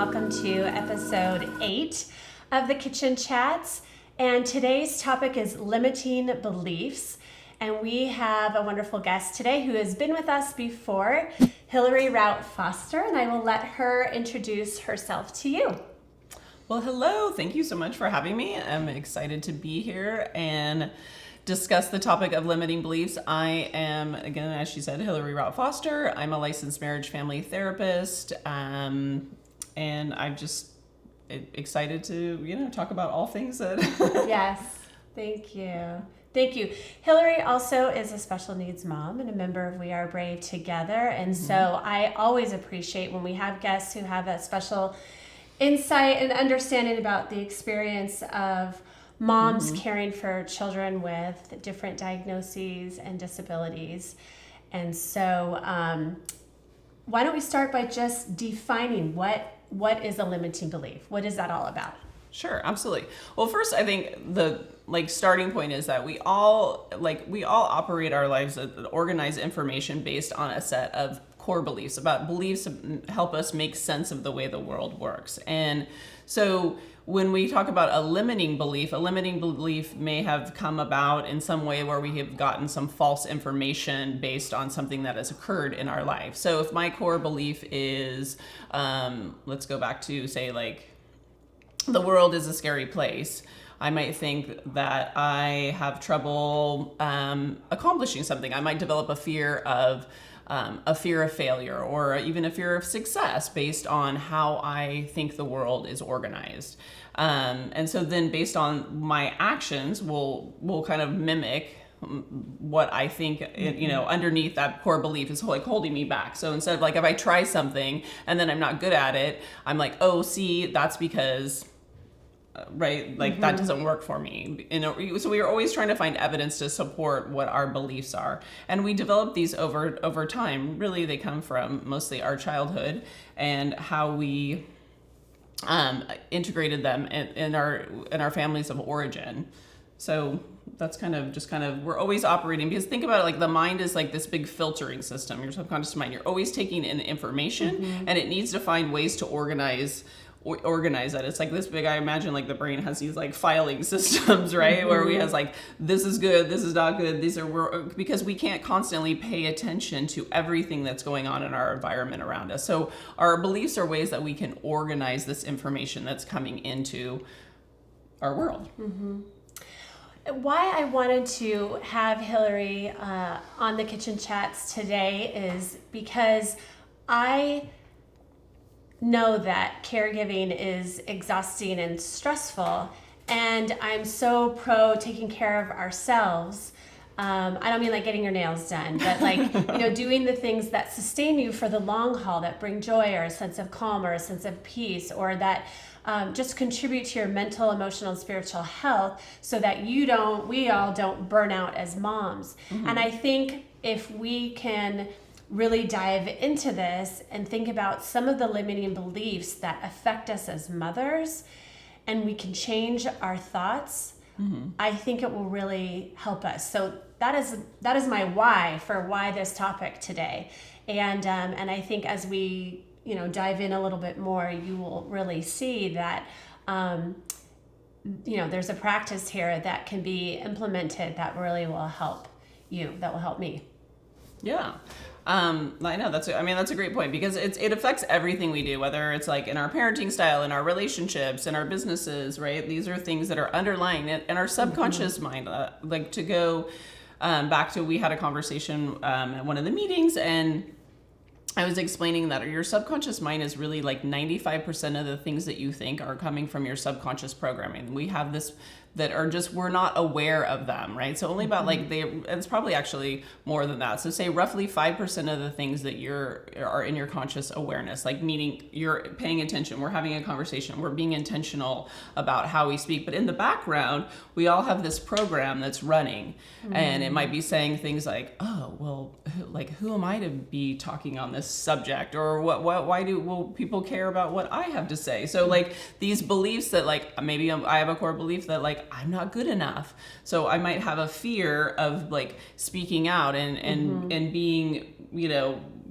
welcome to episode 8 of the Kitchen Chats. And today's topic is limiting beliefs. And we have a wonderful guest today who has been with us before, Hillary Rout Foster, and I will let her introduce herself to you. Well, hello. Thank you so much for having me. I'm excited to be here and discuss the topic of limiting beliefs. I am, again, as she said, Hillary Rout Foster. I'm a licensed marriage family therapist, and I'm just excited to, talk about all things that... Yes, thank you. Thank you. Hillary also is a special needs mom and a member of We Are Brave Together. And so I always appreciate when we have guests who have a special insight and understanding about the experience of moms caring for children with different diagnoses and disabilities. And so why don't we start by just defining what is a limiting belief? What is that all about? Sure, absolutely. Well, first, I think the starting point is that we all operate our lives, organize information based on a set of core beliefs, about beliefs that help us make sense of the way the world works. And so when we talk about a limiting belief may have come about in some way where we have gotten some false information based on something that has occurred in our life. So if my core belief is, let's go back to say the world is a scary place, I might think that I have trouble accomplishing something. I might develop a fear of failure, or even a fear of success based on how I think the world is organized. And so then based on my actions, we'll kind of mimic what I think, underneath that core belief is holding me back. So instead of if I try something and then I'm not good at it, I'm like, oh, see, that's because... right? That doesn't work for me. So we are always trying to find evidence to support what our beliefs are. And we develop these over time. Really, they come from mostly our childhood and how we integrated them in our families of origin. So that's kind of we're always operating, because think about it, the mind is this big filtering system, your subconscious mind. You're always taking in information and it needs to find ways to organize that. It's this big, I imagine the brain has these filing systems, right? Where we has this is good, this is not good, because we can't constantly pay attention to everything that's going on in our environment around us. So our beliefs are ways that we can organize this information that's coming into our world. Why I wanted to have Hillary on the Kitchen Chats today is because I know that caregiving is exhausting and stressful, and I'm so pro taking care of ourselves. I don't mean getting your nails done, but doing the things that sustain you for the long haul, that bring joy or a sense of calm or a sense of peace, or that just contribute to your mental, emotional, and spiritual health, so that we all don't burn out as moms. And I think if we can really dive into this and think about some of the limiting beliefs that affect us as mothers, and we can change our thoughts, I think it will really help us. So that is my why for why this topic today. And I think as we dive in a little bit more, you will really see that there's a practice here that can be implemented that really will help you, that will help me. Yeah. I know that's a great point, because it affects everything we do, whether it's in our parenting style, in our relationships, in our businesses, right? These are things that are underlying it in our subconscious mind. To go back to, we had a conversation at one of the meetings, and I was explaining that your subconscious mind is really 95% of the things that you think are coming from your subconscious programming. We have this that are just, we're not aware of them, right? So only about it's probably actually more than that. So say roughly 5% of the things that are in your conscious awareness, meaning you're paying attention, we're having a conversation, we're being intentional about how we speak. But in the background, we all have this program that's running, and it might be saying things oh, well, who am I to be talking on this subject? Or why will people care about what I have to say? So these beliefs that maybe I have a core belief that I'm not good enough. So I might have a fear of like speaking out and being,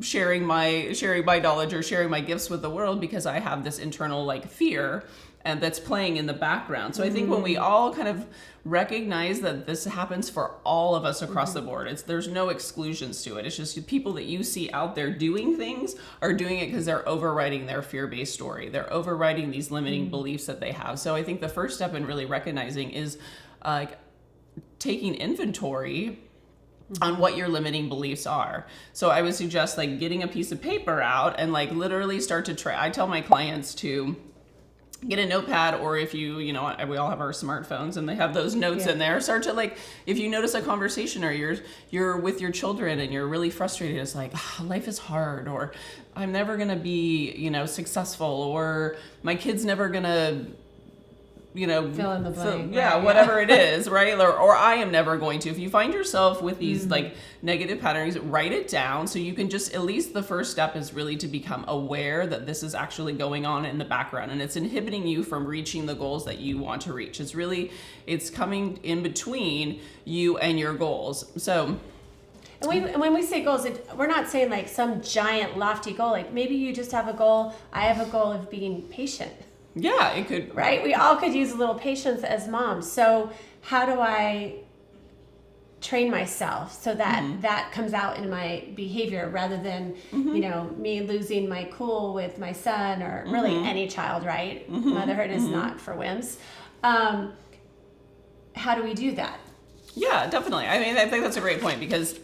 sharing my knowledge or sharing my gifts with the world, because I have this internal like fear and that's playing in the background. So I think when we all kind of recognize that this happens for all of us across the board, there's no exclusions to it. It's just people that you see out there doing things are doing it because they're overriding their fear-based story. They're overriding these limiting beliefs that they have. So I think the first step in really recognizing is taking inventory on what your limiting beliefs are. So I would suggest like getting a piece of paper out and like literally start to try. I tell my clients to get a notepad, or if we all have our smartphones and they have those notes in there, start to like, if you notice a conversation or you're with your children and you're really frustrated, it's like, life is hard, or I'm never going to be, successful, or my kid's never going to, fill in the blank. Whatever it is, right? Or I am never going to. If you find yourself with these like negative patterns, write it down so you can just, at least the first step is really to become aware that this is actually going on in the background and it's inhibiting you from reaching the goals that you want to reach. It's coming in between you and your goals. So And when we say goals, we're not saying like some giant lofty goal. Like maybe you just have a goal. I have a goal of being patient. Yeah, it could. Right? We all could use a little patience as moms. So how do I train myself so that that comes out in my behavior rather than, me losing my cool with my son or really any child, right? Motherhood is not for wimps. How do we do that? Yeah, definitely. I mean, I think that's a great point, because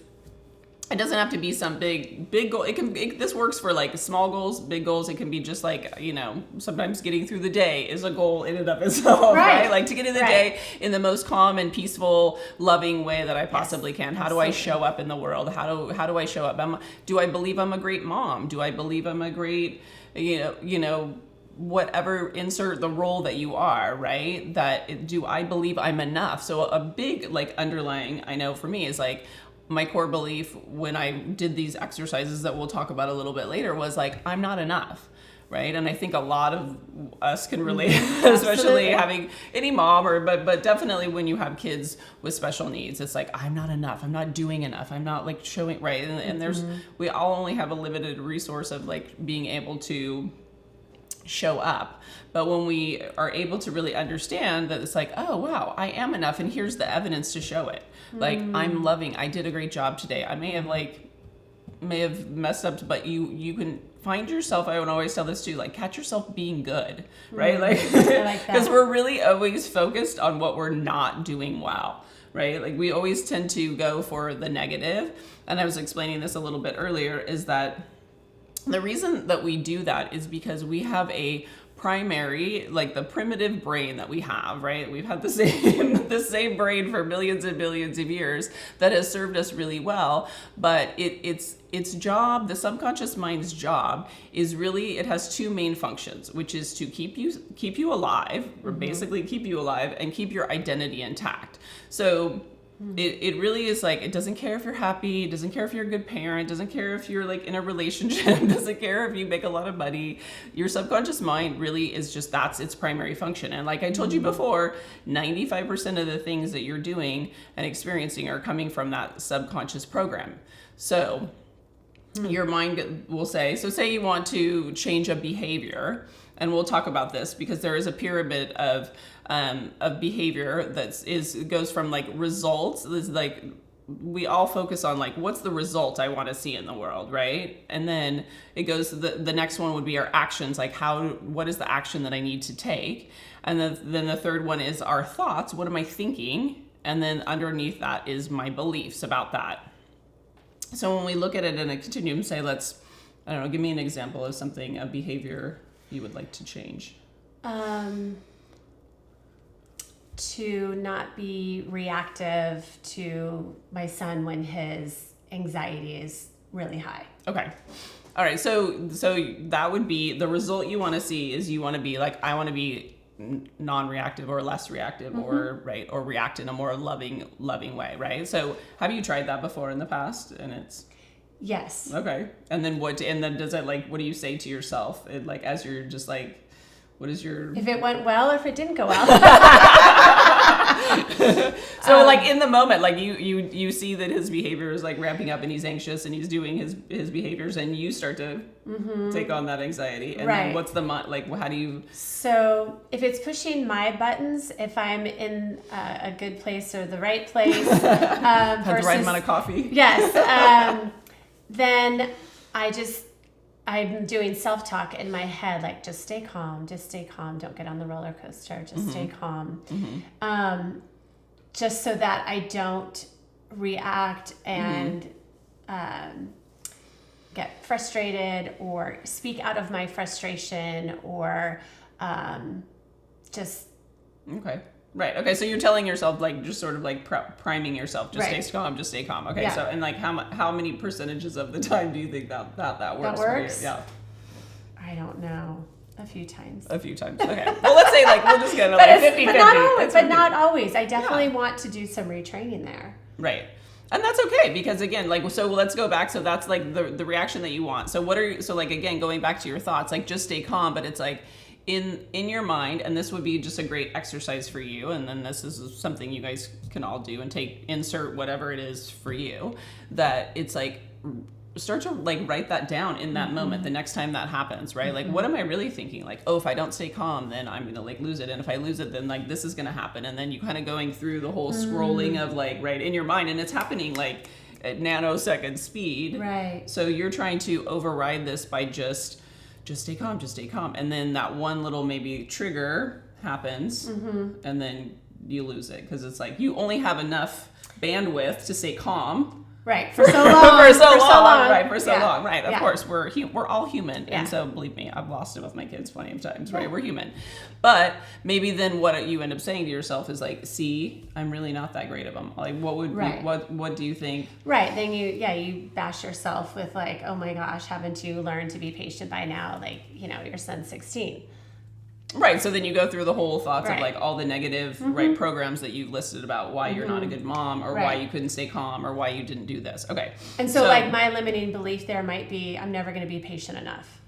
it doesn't have to be some big goal. This works for like small goals, big goals. It can be just like, sometimes getting through the day is a goal in and of itself, right? Like to get in the day in the most calm and peaceful, loving way that I possibly can. How do I show up in the world? How do I show up? Do I believe I'm a great mom? Do I believe I'm a great, whatever, insert the role that you are, right? Do I believe I'm enough? So a big like underlying, I know for me, is like, my core belief when I did these exercises that we'll talk about a little bit later was like, I'm not enough, right? And I think a lot of us can relate, especially having any mom, but definitely when you have kids with special needs, it's like, I'm not enough. I'm not doing enough. I'm not like showing, right? And we all only have a limited resource of like being able to show up. But when we are able to really understand that it's like, oh wow, I am enough, and here's the evidence to show it. Like, I'm loving, I did a great job today. I may have messed up, but you can find yourself, I would always tell this too, like catch yourself being good, right? Like, because we're really always focused on what we're not doing well, right? Like we always tend to go for the negative. And I was explaining this a little bit earlier, is that the reason that we do that is because we have a primary, like the primitive brain that we have, right? We've had the same brain for millions and billions of years that has served us really well. But its job, the subconscious mind's job, is really, it has two main functions, which is to keep you alive, or basically keep you alive, and keep your identity intact. So it really is like, it doesn't care if you're happy, it doesn't care if you're a good parent, doesn't care if you're like in a relationship, doesn't care if you make a lot of money. Your subconscious mind really is just, that's its primary function. And like I told you before, 95% of the things that you're doing and experiencing are coming from that subconscious program. So your mind will say, so say you want to change a behavior, and we'll talk about this because there is a pyramid of behavior that goes from like results. This is like, we all focus on like, what's the result I want to see in the world, right? And then it goes to the next one would be our actions, like what is the action that I need to take? And then the third one is our thoughts. What am I thinking? And then underneath that is my beliefs about that. So when we look at it in a continuum, say, I don't know, give me an example of something, a behavior you would like to change. To not be reactive to my son when his anxiety is really high. Okay. All right. So that would be the result you want to see, is you want to be like, I want to be non-reactive or less reactive, or react in a more loving way, right? So have you tried that before in the past? And it's yes. Okay. And then does it like, what do you say to yourself? Like as you're just like, what is your... If it went well or if it didn't go well. So like in the moment, like you see that his behavior is like ramping up and he's anxious and he's doing his behaviors, and you start to take on that anxiety. And then what's the like? How do you? So if it's pushing my buttons, if I'm in a good place or the right place, Had the right amount of coffee. Yes. Then I'm doing self-talk in my head, like just stay calm, don't get on the roller coaster, just stay calm. Just so that I don't react and get frustrated or speak out of my frustration or just... Okay. Right. Okay. So you're telling yourself, like, just sort of like priming yourself, just stay calm, just stay calm. Okay. Yeah. So, and like, how many percentages of the time do you think that works? That works? For you? Yeah. I don't know. A few times. Okay. Well, let's say like we're just gonna like 50-50. But not always. I definitely want to do some retraining there. Right. And that's okay, because again, like, so let's go back. So that's like the reaction that you want. So like, again, going back to your thoughts, like just stay calm, but it's like, in your mind, and this would be just a great exercise for you, and then this is something you guys can all do and insert whatever it is for you, that it's like start to like write that down in that moment the next time that happens, right? Like, what am I really thinking? Like, oh, if I don't stay calm, then I'm gonna like lose it, and if I lose it, then like this is gonna happen. And then you kind of going through the whole scrolling of like, right, in your mind, and it's happening like at nanosecond speed, right? So you're trying to override this by just stay calm, and then that one little maybe trigger happens, and then you lose it, because it's like you only have enough bandwidth to stay calm, right, for so long, for so long, right? Of course, we're all human, yeah. And so believe me, I've lost it with my kids plenty of times, right? We're human, but maybe then what you end up saying to yourself is like, see, I'm really not that great of them. Like, what would what do you think? Right, then you bash yourself with like, oh my gosh, haven't you learned to be patient by now? Like, your son's 16. Right, so then you go through the whole thoughts of like all the negative right programs that you've listed about why you're not a good mom, or why you couldn't stay calm, or why you didn't do this. Okay. And so like my limiting belief there might be, I'm never going to be patient enough.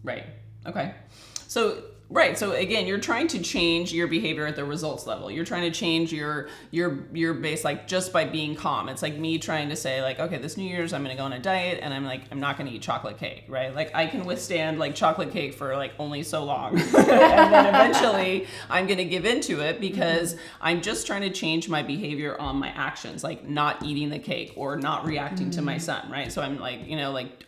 Right. Okay. So so again, you're trying to change your behavior at the results level. You're trying to change your base, like just by being calm. It's like me trying to say like, okay, this New Year's I'm going to go on a diet, and I'm not going to eat chocolate cake, right? Like I can withstand like chocolate cake for like only so long. And then eventually I'm going to give into it, because I'm just trying to change my behavior on my actions, like not eating the cake or not reacting to my son, right? So I'm like,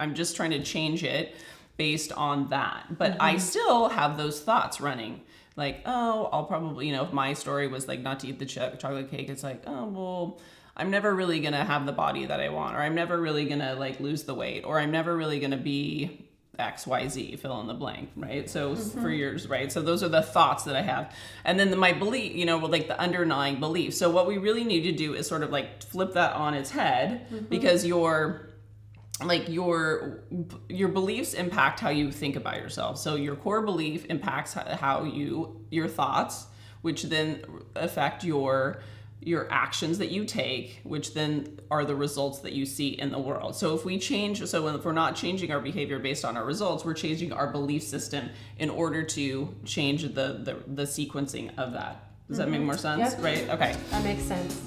I'm just trying to change it based on that. But I still have those thoughts running. Like, oh, I'll probably, if my story was like not to eat the chocolate cake, it's like, oh, well, I'm never really going to have the body that I want, or I'm never really going to like lose the weight, or I'm never really going to be XYZ, fill in the blank, right? So for yours, right? So those are the thoughts that I have. And then my belief, like the underlying belief. So what we really need to do is sort of like flip that on its head, because your beliefs impact how you think about yourself. So your core belief impacts how your thoughts, which then affect your actions that you take, which then are the results that you see in the world. So if we're not changing our behavior based on our results, we're changing our belief system in order to change the sequencing of that. Does that make more sense? Yep. Right? Okay. That makes sense.